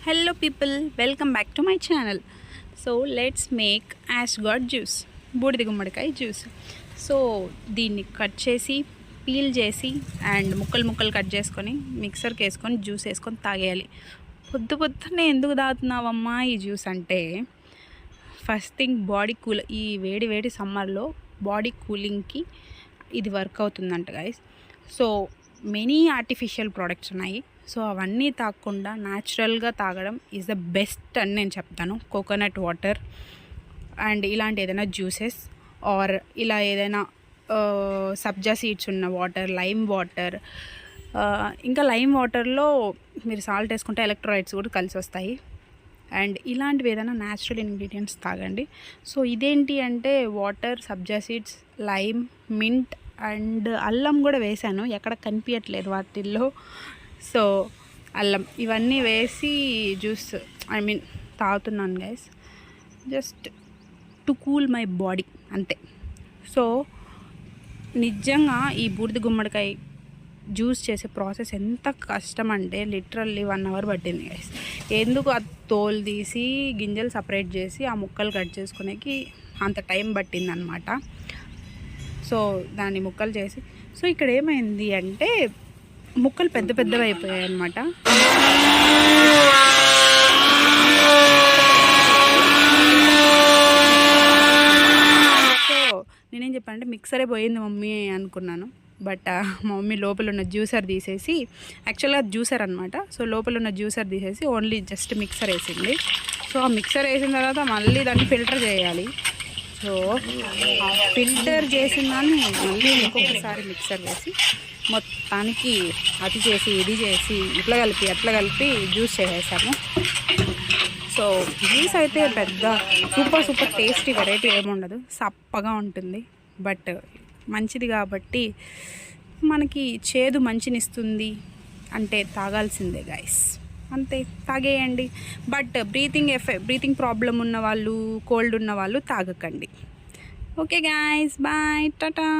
Hello people, welcome back to my channel. So let's make ashgourd juice, బూడిద గుమ్మడికాయ juice. So దీన్ని cut చేసి peel చేసి and ముక్కలు కట్ చేసుకొని మిక్సర్కి వేసుకొని జ్యూస్ వేసుకొని తాగేయాలి. పొద్దున్నే ఎందుకు తాగుతున్నావమ్మా ఈ జ్యూస్ అంటే, ఫస్ట్ థింగ్ బాడీ కూల్, ఈ వేడి సమ్మర్లో బాడీ కూలింగ్కి ఇది వర్క్ అవుతుందంట guys. So many artificial products ఉన్నాయి. సో అవన్నీ తాగకుండా న్యాచురల్గా తాగడం ఈజ్ ద బెస్ట్ అని నేను చెప్తాను. కోకోనట్ వాటర్ అండ్ ఇలాంటి ఏదైనా జ్యూసెస్ ఆర్ ఇలా ఏదైనా సబ్జా సీడ్స్ ఉన్న వాటర్, లైమ్ వాటర్, ఇంకా లైమ్ వాటర్లో మీరు సాల్ట్ వేసుకుంటే ఎలక్ట్రోలైట్స్ కూడా కలిసి వస్తాయి. అండ్ ఇలాంటివి ఏదైనా న్యాచురల్ ఇంగ్రీడియంట్స్ తాగండి. సో ఇదేంటి అంటే water, sabja seeds, lime, mint and అల్లం కూడా వేసాను, ఎక్కడ కనిపించట్లేదు వాటిల్లో. సో అల్లం ఇవన్నీ వేసి జ్యూస్ తాగుతున్నాను guys, just to cool my body అంతే. సో నిజంగా ఈ బూడిద గుమ్మడికాయ జ్యూస్ చేసే ప్రాసెస్ ఎంత కష్టం అంటే లిటరల్లీ 1 అవర్ పట్టింది గైస్. ఎందుకు ఆ తోలు తీసి గింజలు సపరేట్ చేసి ఆ ముక్కలు కట్ చేసుకునేకి అంత టైం పట్టింది అనమాట. సో దాన్ని ముక్కలు చేసి, సో ఇక్కడ ఏమైంది అంటే ముక్కలు పెద్దవి అయిపోయాయి అనమాట. సో నేనేం చెప్పానంటే మిక్సరే పోయింది మమ్మీ అనుకున్నాను. బట్ మా మమ్మీ లోపల ఉన్న జ్యూసర్ తీసేసి, యాక్చువల్గా జ్యూసర్ అనమాట, సో లోపల ఉన్న జ్యూసర్ తీసేసి ఓన్లీ జస్ట్ మిక్సర్ వేసింది. సో ఆ మిక్సర్ వేసిన తర్వాత మళ్ళీ దాన్ని ఫిల్టర్ చేయాలి. సో ఆ ఫిల్టర్ చేసిన దాన్ని మళ్ళీ ఇంకొకసారి మిక్సర్ వేసి మొత్తానికి అది చేసి ఇది చేసి ఇట్లా కలిపి అట్లా కలిపి జ్యూస్ చేసేసాము. సో జ్యూస్ అయితే పెద్ద సూపర్ టేస్టీ వెరైటీ ఏముండదు, సప్పగా ఉంటుంది. బట్ మంచిది కాబట్టి మనకి చేదు మంచినిస్తుంది అంటే తాగాల్సిందే గైస్, అంతే, తాగేయండి. బట్ బ్రీతింగ్ ప్రాబ్లం ఉన్న వాళ్ళు, కోల్డ్ ఉన్న వాళ్ళు తాగకండి. Okay guys, bye, Tata.